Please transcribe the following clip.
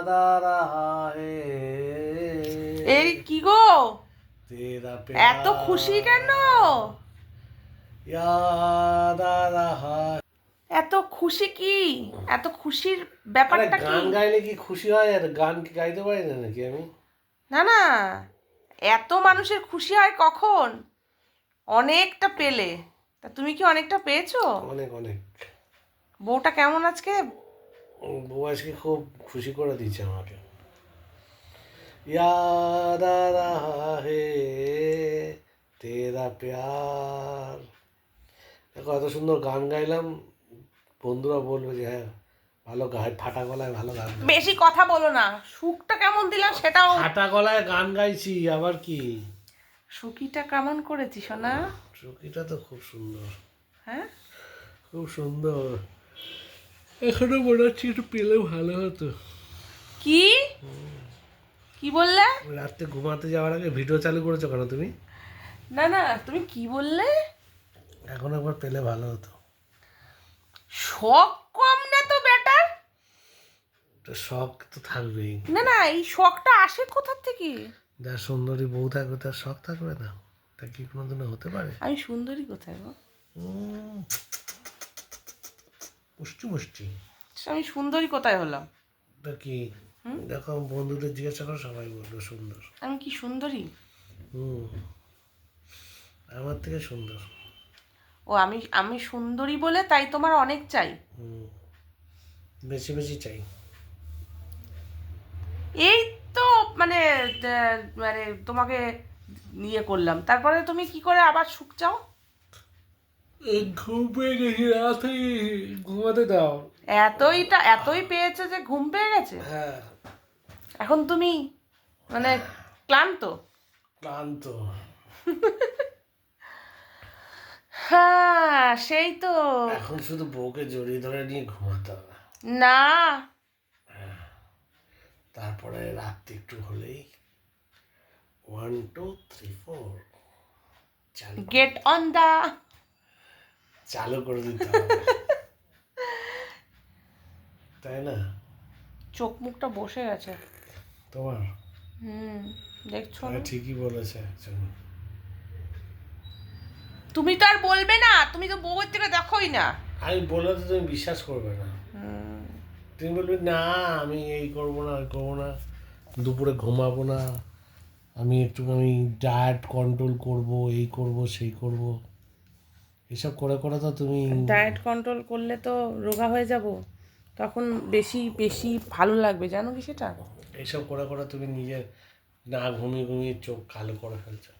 आ रहा है এই কি গো तेरा এত খুশি কেন? याद आ रहा है। এত খুশি কি? এত খুশির আরে ব্যাপারটা কি? গান গাইলে কি খুশি হয়? আর গান কি গাইতে পারি না নাকি আমি? না না, এত মানুষের খুশি হয় কখন? অনেকটা পেলে। তা তুমি কি অনেকটা পেয়েছো? অনেক অনেক। বউটা কেমন আজকে? বউ আজকে খুব খুশি করে দিয়েছে আমাকে। याद आ रहा है तेरा प्यार। দেখো এত সুন্দর গান গাইলাম, বন্ধুরা বলবে যে হ্যাঁ ভালো গায়, ফাটা গলায় ভালো গান গায়। বেশি কথা বলো না, সুখটা কেমন দিলাম সেটাও। ফাটা গলায় গান গাইছি আবার কি? সুখীটা কেমন করেছি সোনা? চুকিটা তো খুব সুন্দর, হ্যাঁ খুব সুন্দর। এখনো মনে হচ্ছে একটু পেলে ভালো হতো। কি কি বললে? রাত্রে ঘুমাতে যাওয়ার আগে ভিডিও চালু করেছো কেন তুমি? না না, তুমি কি বললে? এখন একবার পেলে ভালো হতো। শখ কম না তো বেটার। তো শখ তো থাকবেই। না না, এই শখটা আসে কোথা থেকে? যার সুন্দরী বউ থাকবে তার শখ থাকবে না? তা কি কোনোদিনও হতে পারে? আমি সুন্দরী কোথায় গো? উম, মুষ্টি মুষ্টি। আমি সুন্দরী কোথায় হলাম? তা কি দেখো, বন্ধুদের জিজ্ঞাসা করো, সবাই বলবে সুন্দর। আমি কি সুন্দরী? হুম, আমার থেকে সুন্দর। ও আমি আমি সুন্দরী বলে তাই তোমার অনেক চাই? হুম, বেশি বেশি চাই। এই তো মানে মানে তোমাকে ইয়ে করলাম, তারপরে তুমি কি করে আবার সুখ চাও? এই ঘুম পেয়ে গেছি, রাত হয়ে গেছে, ঘুমাতে দাও। এতই পেয়েছে যে ঘুম পেয়ে গেছে? হ্যাঁ, এখন তুমি মানে ক্লান্ত? ক্লান্ত। হ্যাঁ সেই তো। এখন শুধু বউকে জড়িয়ে ধরে নিয়ে ঘুমাতে হবে। না, তারপরে রাত্রি একটু হলেই 1 2 3 4 চালু গেট অন দা। চালু করে দিতে হবে, তাই না? চোখ মুখটা বসে গেছে তোমার দেখছো না? হ্যাঁ, ঠিকই বলেছে একজন। তুমি তো আর বলবে না, তুমি তো বউয়ের থেকে দেখোই না। আমি বললে তো তুমি বিশ্বাস করবে না। তুমি বলবে না আমি এই করবো না, ওই করবো না, দুপুরে ঘুমাবো না, আমি ডায়েট কন্ট্রোল করব, এই করব সেই করব। এসব করে করে তো তুমি ডায়েট কন্ট্রোল করলে তো রোগা হয়ে যাব, তখন বেশি বেশি ভালো লাগবে, জানো কি সেটা? এইসব করে করে তুমি নিজের না ঘুমিয়ে ঘুমিয়ে চোখ কালো করে ফেলছো।